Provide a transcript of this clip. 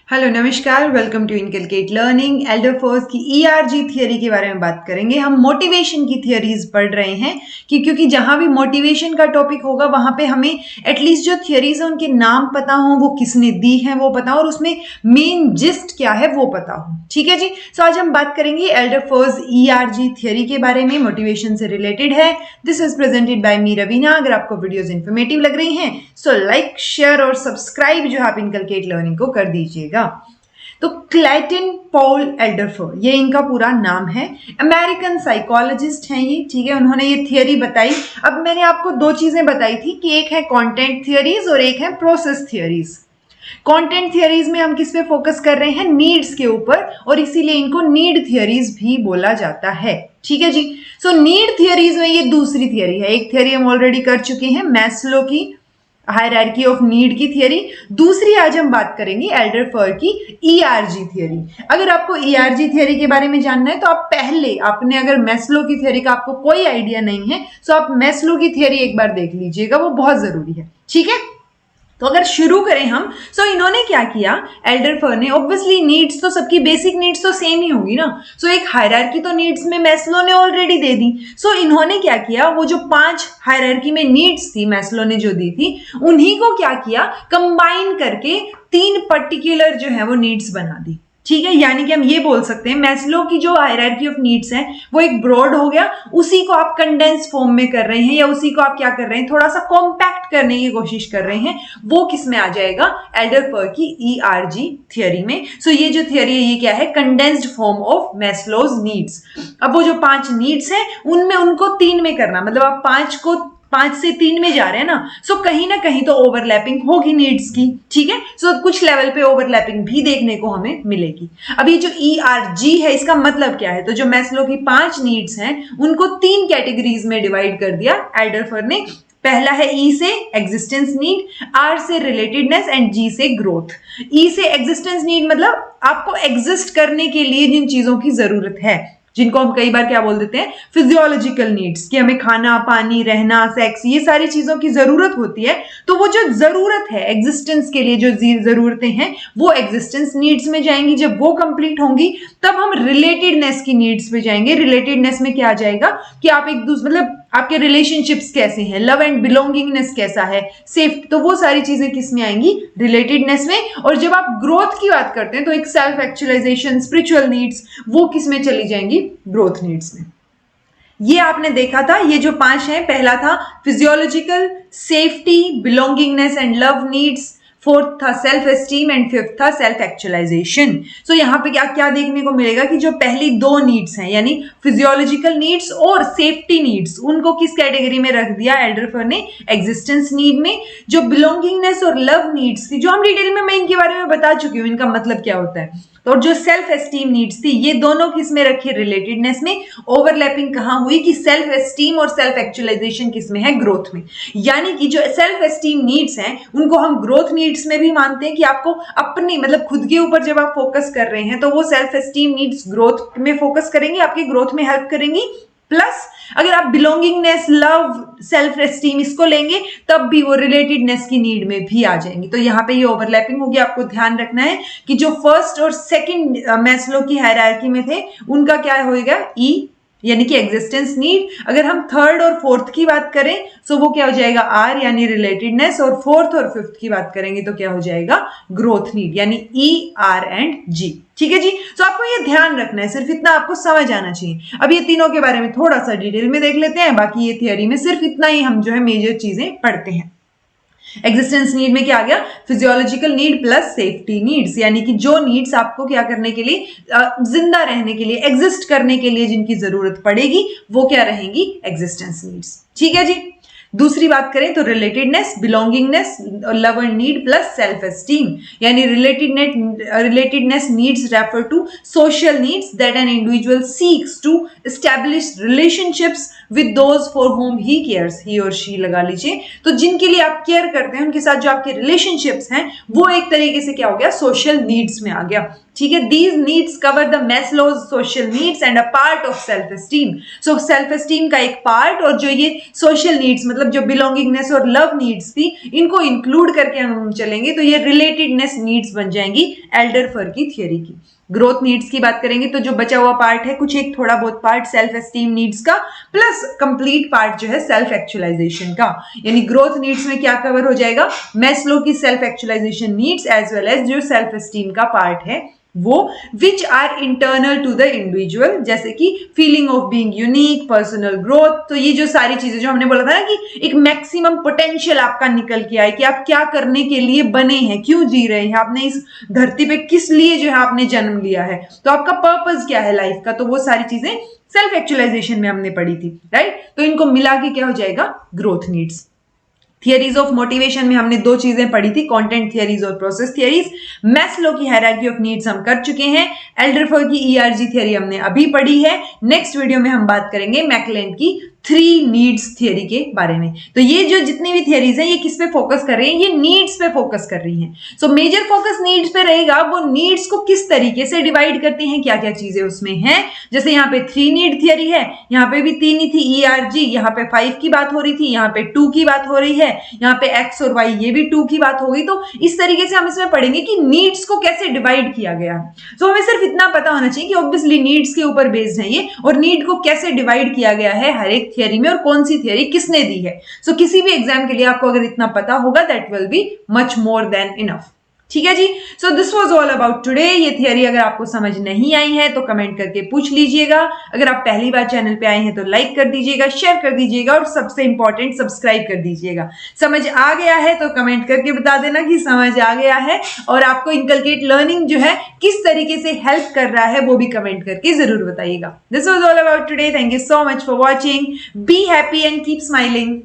Hello नमस्कार, welcome to inculcate learning. एल्डरफोर्स की ERG theory के बारे में बात करेंगे। हम मोटिवेशन की थियरीज पढ़ रहे हैं क्योंकि जहां भी मोटिवेशन का टॉपिक होगा वहां पे हमें एटलीस्ट जो थियरीज है उनके नाम पता हो, वो किसने दी है वो पता हो, और उसमें मेन जिस्ट क्या है वो पता हो। ठीक है जी। सो आज हम बात करेंगे एल्डरफोर्स ईआरजी थियरी के बारे में, मोटिवेशन से रिलेटेड है। दिस इज प्रेजेंटेड बाय मी रवीना। अगर आपको वीडियोज इन्फॉर्मेटिव लग रही हैं सो लाइक, शेयर और सब्सक्राइब जो आप इनकलकेट लर्निंग को कर दीजिएगा। तो क्लाइटन पॉल एल्डरफोर, ये इनका पूरा नाम है। अमेरिकन साइकोलॉजिस्ट हैं ये। ठीक है, उन्होंने ये थियरी बताई। अब मैंने आपको दो चीजें बताई थी कि एक है कंटेंट थियरीज और एक है प्रोसेस थियरीज। कंटेंट थियरीज में हम किस पे फोकस कर रहे हैं? नीड्स के ऊपर, और इसीलिए इनको नीड थियरीज भी बोला जाता है। ठीक है जी। सो नीड थियरीज में ये दूसरी थियरी है। एक थियरी हम ऑलरेडी कर चुके हैं, मैस्लो की हायरार्की ऑफ नीड की थियरी। दूसरी आज हम बात करेंगे एल्डरफोर की ईआरजी थियरी। अगर आपको ईआरजी थियरी के बारे में जानना है तो आप पहले, आपने अगर मैस्लो की थियरी का आपको कोई आइडिया नहीं है तो आप मैस्लो की थियरी एक बार देख लीजिएगा, वो बहुत जरूरी है। ठीक है, तो अगर शुरू करें हम, सो इन्होंने क्या किया, एल्डरफोर ने, ऑब्वियसली नीड्स तो सबकी बेसिक नीड्स तो सेम ही होंगी ना। सो एक हायरार्की तो नीड्स में मैस्लो ने ऑलरेडी दे दी। सो इन्होंने क्या किया, वो जो 5 हायरार्की में नीड्स थी मैस्लो ने जो दी थी, उन्हीं को क्या किया, कंबाइन करके 3 पर्टिकुलर जो है वो नीड्स बना दी। ठीक है, यानी कि हम ये बोल सकते हैं मैस्लो की जो हायरार्की ऑफ नीड्स है वो एक ब्रॉड हो गया, उसी को आप कंडेंस फॉर्म में कर रहे हैं, या उसी को आप क्या कर रहे हैं, थोड़ा सा कॉम्पैक्ट करने की कोशिश कर रहे हैं। वो किस में आ जाएगा? एल्डरफोर की ईआरजी थियरी में। सो ये जो थियरी है ये क्या है? Condensed form of Maslow's needs. अब वो जो 5 नीड्स है उनमें उनको 3 में करना, मतलब आप 5 से 3 में जा रहे हैं ना, सो कहीं ना कहीं तो ओवरलैपिंग होगी नीड्स की। ठीक है, सो कुछ लेवल पे ओवरलैपिंग भी देखने को हमें मिलेगी। अब ये जो ईआरजी है इसका मतलब क्या है? तो जो मैस्लो की 5 नीड्स हैं उनको 3 कैटेगरीज में डिवाइड कर दिया एल्डरफोर ने। पहला है ई से एग्जिस्टेंस नीड, आर से रिलेटेडनेस एंड जी से ग्रोथ। ई से एग्जिस्टेंस नीड मतलब आपको एग्जिस्ट करने के लिए जिन चीजों की जरूरत है, जिनको हम कई बार क्या बोल देते हैं, फिजियोलॉजिकल नीड्स, कि हमें खाना, पानी, रहना, सेक्स, ये सारी चीजों की जरूरत होती है। तो वो जो जरूरत है एग्जिस्टेंस के लिए, जो जरूरतें हैं वो एग्जिस्टेंस नीड्स में जाएंगी। जब वो कंप्लीट होंगी तब हम रिलेटेडनेस की नीड्स पे जाएंगे। रिलेटेडनेस में क्या आ जाएगा कि आप एक दूसरे, मतलब आपके रिलेशनशिप्स कैसे हैं, लव एंड बिलोंगिंगनेस कैसा है, सेफ, तो वो सारी चीजें किस में आएंगी? रिलेटेडनेस में। और जब आप ग्रोथ की बात करते हैं तो एक सेल्फ एक्चुअलाइजेशन, स्पिरिचुअल नीड्स, वो किस में चली जाएंगी? ग्रोथ नीड्स में। ये आपने देखा था, ये जो 5 है, पहला था physiological, safety, belongingness and love needs, 4th था सेल्फ एस्टीम एंड 5th था सेल्फ एक्चुअलाइजेशन। सो यहाँ पे क्या क्या देखने को मिलेगा कि जो पहली 2 नीड्स हैं, यानी फिजियोलॉजिकल नीड्स और सेफ्टी नीड्स, उनको किस कैटेगरी में रख दिया एल्डरफोर ने? एग्जिस्टेंस नीड में। जो बिलोंगिंगनेस और लव नीड्स थी, जो हम डिटेल में मैं इनके बारे में बता चुकी हूँ, इनका मतलब क्या होता है। तो जो सेल्फ एस्टीम नीड्स थी, ये दोनों किस में रखी? रिलेटेडनेस में। ओवरलैपिंग कहां हुई कि सेल्फ एस्टीम और सेल्फ एक्चुअलाइजेशन किस में है? ग्रोथ में। यानी कि जो सेल्फ एस्टीम नीड्स हैं उनको हम ग्रोथ नीड्स में भी मानते हैं कि आपको अपनी, मतलब खुद के ऊपर जब आप फोकस कर रहे हैं तो वो सेल्फ एस्टीम नीड्स ग्रोथ में फोकस करेंगे, आपकी ग्रोथ में हेल्प करेंगी। प्लस अगर आप बिलोंगिंगनेस, लव, सेल्फ एस्टीम इसको लेंगे तब भी वो रिलेटेडनेस की नीड में भी आ जाएंगी। तो यहाँ पे ये ओवरलैपिंग होगी। आपको ध्यान रखना है कि जो फर्स्ट और सेकंड मैस्लो की हायरार्की में थे उनका क्या होगा? ई, यानी कि एग्जिस्टेंस नीड। अगर हम 3rd और 4th की बात करें तो वो क्या हो जाएगा? आर, यानी रिलेटेडनेस। और 4th और 5th की बात करेंगे तो क्या हो जाएगा? ग्रोथ नीड, यानी ई, आर एंड जी। ठीक है जी। तो आपको ये ध्यान रखना है, सिर्फ इतना आपको समझ आना चाहिए। अब ये तीनों के बारे में थोड़ा सा डिटेल में देख लेते हैं, बाकी ये थियरी में सिर्फ इतना ही हम जो है मेजर चीजें पढ़ते हैं। एग्जिस्टेंस नीड में क्या आ गया? Physiological need plus safety needs, यानी कि जो नीड्स आपको क्या करने के लिए, जिंदा रहने के लिए, एग्जिस्ट करने के लिए जिनकी जरूरत पड़ेगी वो क्या रहेंगी? Existence needs. ठीक है जी। दूसरी बात करें तो relatedness, belongingness, love and need plus self esteem, यानी relatedness needs refer to social needs that an individual seeks to establish relationships with those for home he cares, he और शी लगा लीजिए। तो जिनके लिए आप केयर करते हैं उनके साथ जो आपके रिलेशनशिप्स हैं वो एक तरीके से क्या हो गया? सोशल नीड्स में आ गया। ठीक है, these needs cover the Maslow's social needs and a part of self esteem. So self esteem का एक पार्ट और जो ये सोशल नीड्स, मतलब मतलब जो बिलोंगिंगनेस और लव नीड्स थी, इनको इंक्लूड करके हम चलेंगे तो ये रिलेटेडनेस नीड्स बन जाएंगी एल्डरफर की थियरी की। ग्रोथ नीड्स की बात करेंगे तो जो बचा हुआ पार्ट है कुछ एक थोड़ा बहुत पार्ट सेल्फ एस्टीम नीड्स का प्लस कंप्लीट पार्ट जो है सेल्फ एक्चुअलाइजेशन का, यानी ग्रोथ नीड्स में क्या कवर हो जाएगा, मैस्लो की self actualization needs as well as जो सेल्फ एस्टीम का पार्ट है वो, which are internal to the individual, जैसे कि feeling of being unique, personal growth. तो ये जो सारी चीजें जो हमने बोला था ना कि एक मैक्सिमम पोटेंशियल आपका निकल के आए कि आप क्या करने के लिए बने हैं, क्यों जी रहे हैं, आपने इस धरती पे किस लिए जो है आपने जन्म लिया है, तो आपका पर्पस क्या है लाइफ का, तो वो सारी चीजें सेल्फ एक्चुअलाइजेशन में हमने पढ़ी थी, राइट। तो इनको मिला के क्या हो जाएगा, growth needs. Theories of motivation में हमने दो चीजें पढ़ी थी, कंटेंट थियरीज और प्रोसेस थियरीज। मैस्लो की हायरार्की ऑफ नीड्स हम कर चुके हैं। एल्डरफर की ईआरजी थियरी हमने अभी पढ़ी है। नेक्स्ट वीडियो में हम बात करेंगे मैकलेंड की 3 नीड्स थियरी के बारे में। तो ये जो जितनी भी थियरीज हैं ये किस पे फोकस कर रही हैं, ये नीड्स पे फोकस कर रही हैं। सो मेजर फोकस नीड्स पे रहेगा, वो नीड्स को किस तरीके से डिवाइड करती हैं, क्या क्या चीजें उसमें हैं। जैसे यहाँ पे 3 नीड थियरी है, यहाँ पे भी 3 ही थी ईआरजी, यहाँ पे 5 की बात हो रही थी, यहाँ पे 2 की बात हो रही है, यहाँ पे एक्स और वाई ये भी 2 की बात हो गई। तो इस तरीके से हम इसमें पढ़ेंगे कि नीड्स को कैसे डिवाइड किया गया है। सो हमें सिर्फ इतना पता होना चाहिए कि ऑब्वियसली नीड्स के ऊपर बेस्ड है ये, और नीड को कैसे डिवाइड किया गया है हर एक थियरी में और कौन सी थियरी किसने दी है। सो किसी भी एग्जाम के लिए आपको अगर इतना पता होगा that will be much more than enough. ठीक है जी। So this was all about today. ये थियरी अगर आपको समझ नहीं आई है तो कमेंट करके पूछ लीजिएगा। अगर आप पहली बार चैनल पे आए हैं तो लाइक कर दीजिएगा, शेयर कर दीजिएगा और सबसे इंपॉर्टेंट सब्सक्राइब कर दीजिएगा। समझ आ गया है तो कमेंट करके बता देना कि समझ आ गया है, और आपको इनकलकेट लर्निंग जो है किस तरीके से हेल्प कर रहा है वो भी कमेंट करके जरूर बताइएगा। This was all about today. Thank you so much for watching. Be happy and keep smiling.